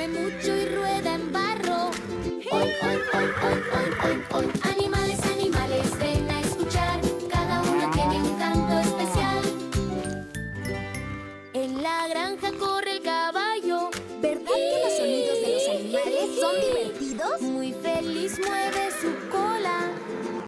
come mucho y rueda en barro. Oink, oink, oink, oink, oink, oink, oink. Animales, animales, ven a escuchar. Cada uno tiene un canto especial. En la granja corre